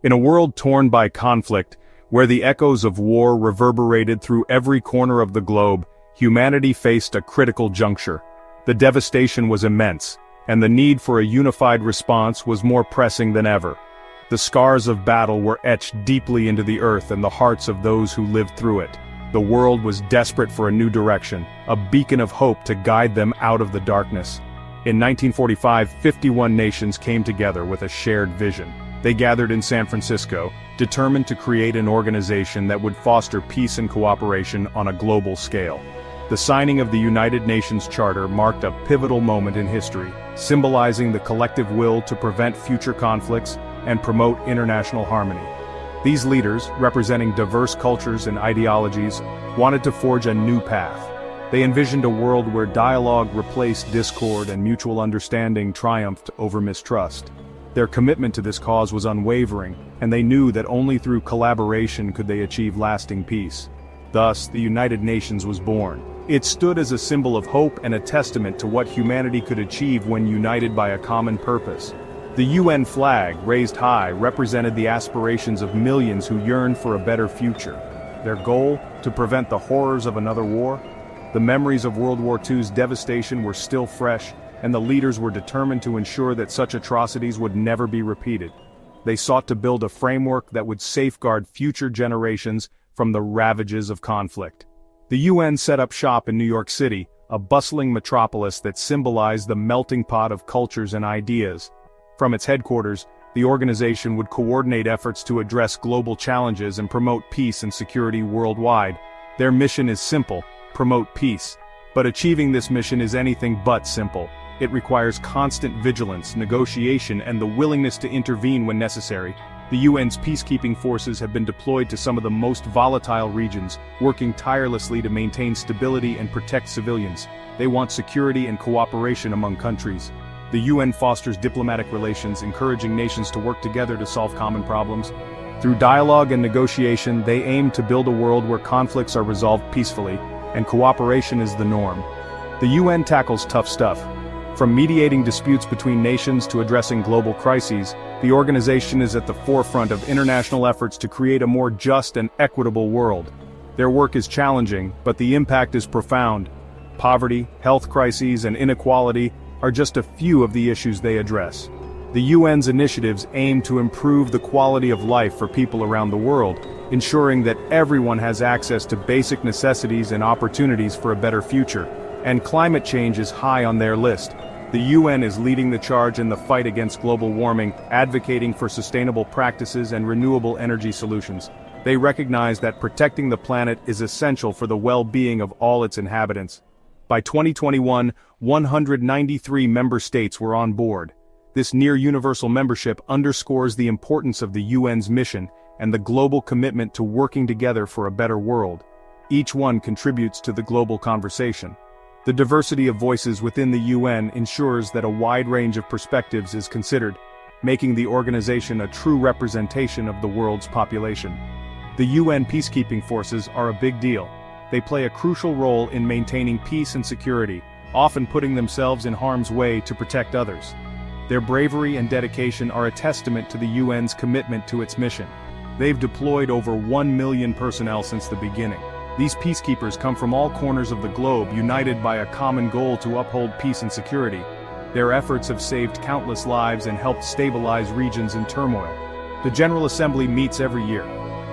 In a world torn by conflict, where the echoes of war reverberated through every corner of the globe, humanity faced a critical juncture. The devastation was immense, and the need for a unified response was more pressing than ever. The scars of battle were etched deeply into the earth and the hearts of those who lived through it. The world was desperate for a new direction, a beacon of hope to guide them out of the darkness. In 1945, 51 nations came together with a shared vision. They gathered in San Francisco, determined to create an organization that would foster peace and cooperation on a global scale. The signing of the United Nations Charter marked a pivotal moment in history, symbolizing the collective will to prevent future conflicts and promote international harmony. These leaders, representing diverse cultures and ideologies, wanted to forge a new path. They envisioned a world where dialogue replaced discord and mutual understanding triumphed over mistrust. Their commitment to this cause was unwavering, and they knew that only through collaboration could they achieve lasting peace. Thus, the United Nations was born. It stood as a symbol of hope and a testament to what humanity could achieve when united by a common purpose. The UN flag, raised high, represented the aspirations of millions who yearned for a better future. Their goal? To prevent the horrors of another war? The memories of World War II's devastation were still fresh, and the leaders were determined to ensure that such atrocities would never be repeated. They sought to build a framework that would safeguard future generations from the ravages of conflict. The UN set up shop in New York City, a bustling metropolis that symbolized the melting pot of cultures and ideas. From its headquarters, the organization would coordinate efforts to address global challenges and promote peace and security worldwide. Their mission is simple: promote peace. But achieving this mission is anything but simple. It requires constant vigilance, negotiation, and the willingness to intervene when necessary. The UN's peacekeeping forces have been deployed to some of the most volatile regions, working tirelessly to maintain stability and protect civilians. They want security and cooperation among countries. The UN fosters diplomatic relations, encouraging nations to work together to solve common problems. Through dialogue and negotiation, they aim to build a world where conflicts are resolved peacefully, and cooperation is the norm. The UN tackles tough stuff. From mediating disputes between nations to addressing global crises, the organization is at the forefront of international efforts to create a more just and equitable world. Their work is challenging, but the impact is profound. Poverty, health crises, and inequality are just a few of the issues they address. The UN's initiatives aim to improve the quality of life for people around the world, ensuring that everyone has access to basic necessities and opportunities for a better future. And climate change is high on their list. The UN is leading the charge in the fight against global warming, advocating for sustainable practices and renewable energy solutions. They recognize that protecting the planet is essential for the well-being of all its inhabitants. By 2021, 193 member states were on board. This near-universal membership underscores the importance of the UN's mission and the global commitment to working together for a better world. Each one contributes to the global conversation. The diversity of voices within the UN ensures that a wide range of perspectives is considered, making the organization a true representation of the world's population. The UN peacekeeping forces are a big deal. They play a crucial role in maintaining peace and security, often putting themselves in harm's way to protect others. Their bravery and dedication are a testament to the UN's commitment to its mission. They've deployed over 1 million personnel since the beginning. These peacekeepers come from all corners of the globe, united by a common goal to uphold peace and security. Their efforts have saved countless lives and helped stabilize regions in turmoil. The General Assembly meets every year.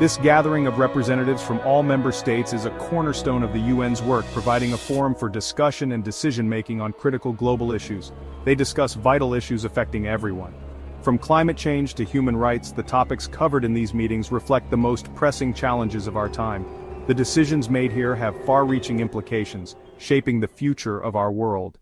This gathering of representatives from all member states is a cornerstone of the UN's work, providing a forum for discussion and decision-making on critical global issues. They discuss vital issues affecting everyone. From climate change to human rights, the topics covered in these meetings reflect the most pressing challenges of our time. The decisions made here have far-reaching implications, shaping the future of our world.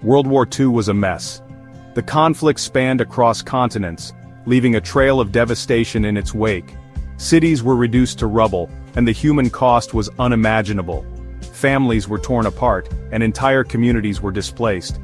World War II was a mess. The conflict spanned across continents, leaving a trail of devastation in its wake. Cities were reduced to rubble, and the human cost was unimaginable. Families were torn apart, and entire communities were displaced.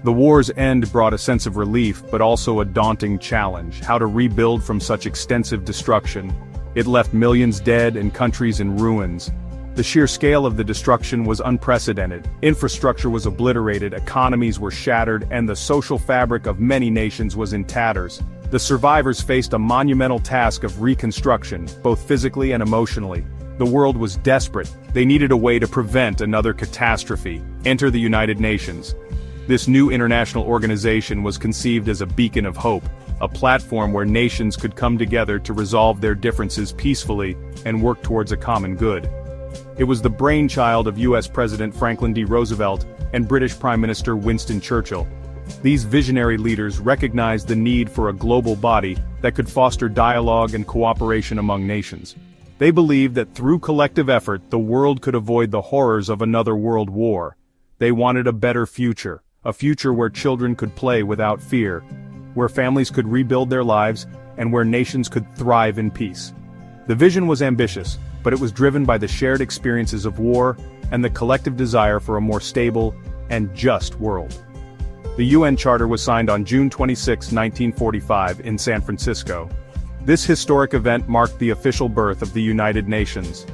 The war's end brought a sense of relief, but also a daunting challenge: how to rebuild from such extensive destruction. It left millions dead and countries in ruins. The sheer scale of the destruction was unprecedented. Infrastructure was obliterated, economies were shattered, and the social fabric of many nations was in tatters. The survivors faced a monumental task of reconstruction, both physically and emotionally. The world was desperate. They needed a way to prevent another catastrophe. Enter the United Nations. This new international organization was conceived as a beacon of hope, a platform where nations could come together to resolve their differences peacefully and work towards a common good. It was the brainchild of US President Franklin D. Roosevelt and British Prime Minister Winston Churchill. These visionary leaders recognized the need for a global body that could foster dialogue and cooperation among nations. They believed that through collective effort the world could avoid the horrors of another world war. They wanted a better future, a future where children could play without fear, where families could rebuild their lives, and where nations could thrive in peace. The vision was ambitious, but it was driven by the shared experiences of war and the collective desire for a more stable and just world. The UN Charter was signed on June 26, 1945, in San Francisco. This historic event marked the official birth of the United Nations.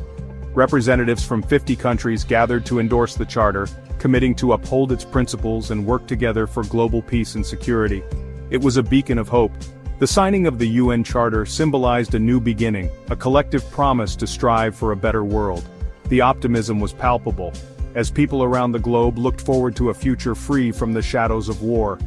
Representatives from 50 countries gathered to endorse the Charter, committing to uphold its principles and work together for global peace and security. It was a beacon of hope. The signing of the UN Charter symbolized a new beginning, a collective promise to strive for a better world. The optimism was palpable, as people around the globe looked forward to a future free from the shadows of war.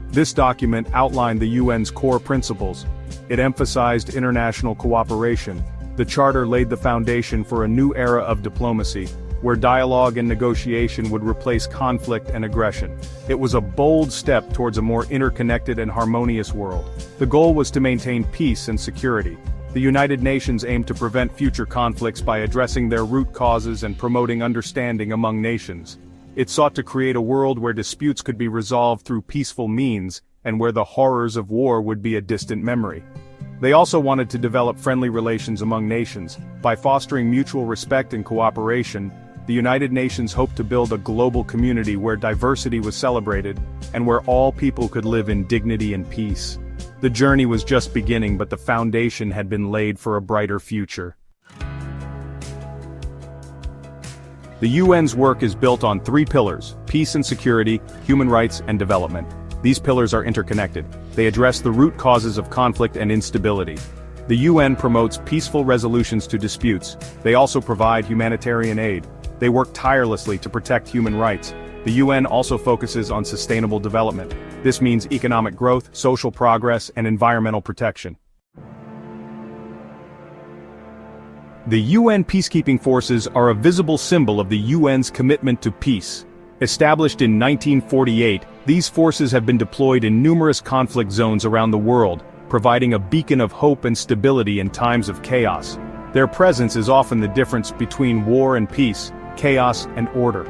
This document outlined the UN's core principles. It emphasized international cooperation. The Charter laid the foundation for a new era of diplomacy, where dialogue and negotiation would replace conflict and aggression. It was a bold step towards a more interconnected and harmonious world. The goal was to maintain peace and security. The United Nations aimed to prevent future conflicts by addressing their root causes and promoting understanding among nations. It sought to create a world where disputes could be resolved through peaceful means, and where the horrors of war would be a distant memory. They also wanted to develop friendly relations among nations. By fostering mutual respect and cooperation, the United Nations hoped to build a global community where diversity was celebrated, and where all people could live in dignity and peace. The journey was just beginning, but the foundation had been laid for a brighter future. The UN's work is built on three pillars: peace and security, human rights, and development. These pillars are interconnected. They address the root causes of conflict and instability. The UN promotes peaceful resolutions to disputes. They also provide humanitarian aid. They work tirelessly to protect human rights. The UN also focuses on sustainable development. This means economic growth, social progress, and environmental protection. The UN peacekeeping forces are a visible symbol of the UN's commitment to peace. Established in 1948, these forces have been deployed in numerous conflict zones around the world, providing a beacon of hope and stability in times of chaos. Their presence is often the difference between war and peace, chaos and order.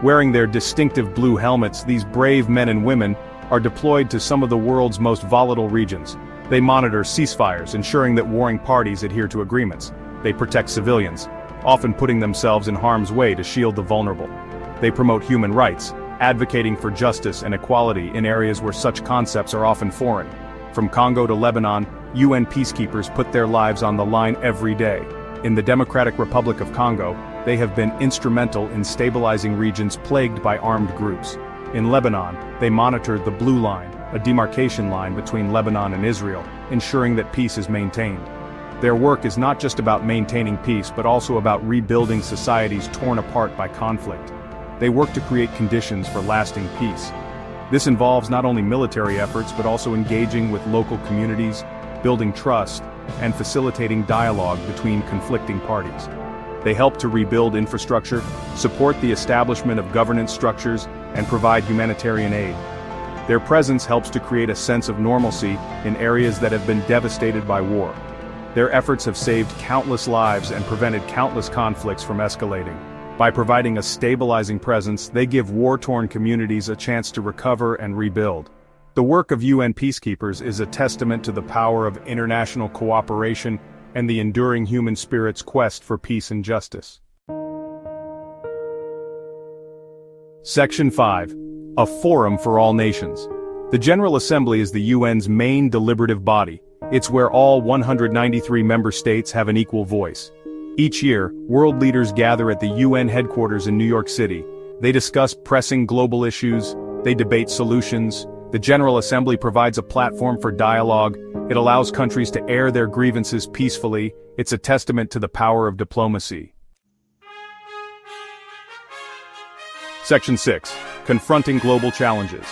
Wearing their distinctive blue helmets, these brave men and women are deployed to some of the world's most volatile regions. They monitor ceasefires, ensuring that warring parties adhere to agreements. They protect civilians, often putting themselves in harm's way to shield the vulnerable. They promote human rights, advocating for justice and equality in areas where such concepts are often foreign. From Congo to Lebanon, UN peacekeepers put their lives on the line every day. In the Democratic Republic of Congo, they have been instrumental in stabilizing regions plagued by armed groups. In Lebanon, they monitored the Blue Line, a demarcation line between Lebanon and Israel, ensuring that peace is maintained. Their work is not just about maintaining peace, but also about rebuilding societies torn apart by conflict. They work to create conditions for lasting peace. This involves not only military efforts, but also engaging with local communities, building trust, and facilitating dialogue between conflicting parties. They help to rebuild infrastructure, support the establishment of governance structures, and provide humanitarian aid. Their presence helps to create a sense of normalcy in areas that have been devastated by war. Their efforts have saved countless lives and prevented countless conflicts from escalating. By providing a stabilizing presence, they give war-torn communities a chance to recover and rebuild. The work of UN peacekeepers is a testament to the power of international cooperation and the enduring human spirit's quest for peace and justice. Section 5. A Forum for All Nations. The General Assembly is the UN's main deliberative body. It's where all 193 member states have an equal voice. Each year, world leaders gather at the UN headquarters in New York City. They discuss pressing global issues, they debate solutions. The General Assembly provides a platform for dialogue. It allows countries to air their grievances peacefully. It's a testament to the power of diplomacy. Section 6. Confronting global challenges.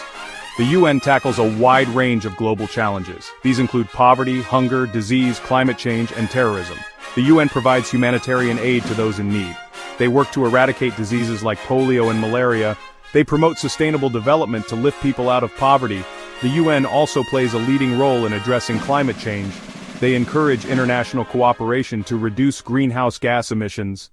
The UN tackles a wide range of global challenges. These include poverty, hunger, disease, climate change, and terrorism. The UN provides humanitarian aid to those in need. They work to eradicate diseases like polio and malaria. They promote sustainable development to lift people out of poverty. The UN also plays a leading role in addressing climate change. They encourage international cooperation to reduce greenhouse gas emissions.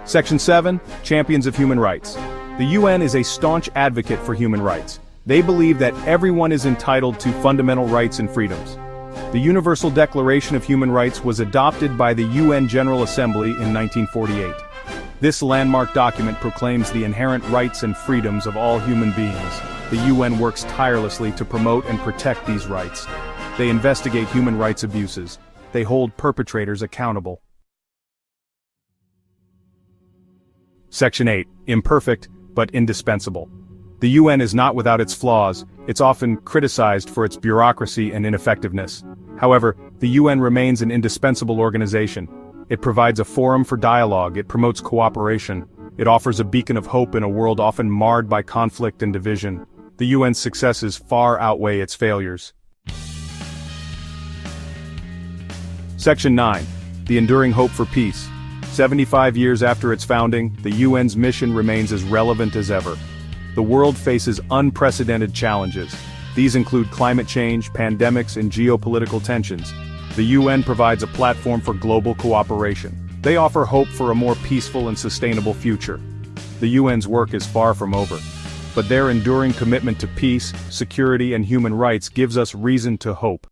Section 7. Champions of Human Rights. The UN is a staunch advocate for human rights. They believe that everyone is entitled to fundamental rights and freedoms. The Universal Declaration of Human Rights was adopted by the UN General Assembly in 1948. This landmark document proclaims the inherent rights and freedoms of all human beings. The UN works tirelessly to promote and protect these rights. They investigate human rights abuses. They hold perpetrators accountable. Section 8. Imperfect, but indispensable. The UN is not without its flaws. It's often criticized for its bureaucracy and ineffectiveness. However, the UN remains an indispensable organization. It provides a forum for dialogue, it promotes cooperation, it offers a beacon of hope in a world often marred by conflict and division. The UN's successes far outweigh its failures. Section 9. The enduring hope for peace. 75 years after its founding, the UN's mission remains as relevant as ever. The world faces unprecedented challenges. These include climate change, pandemics, and geopolitical tensions. The UN provides a platform for global cooperation. They offer hope for a more peaceful and sustainable future. The UN's work is far from over, but their enduring commitment to peace, security, and human rights gives us reason to hope.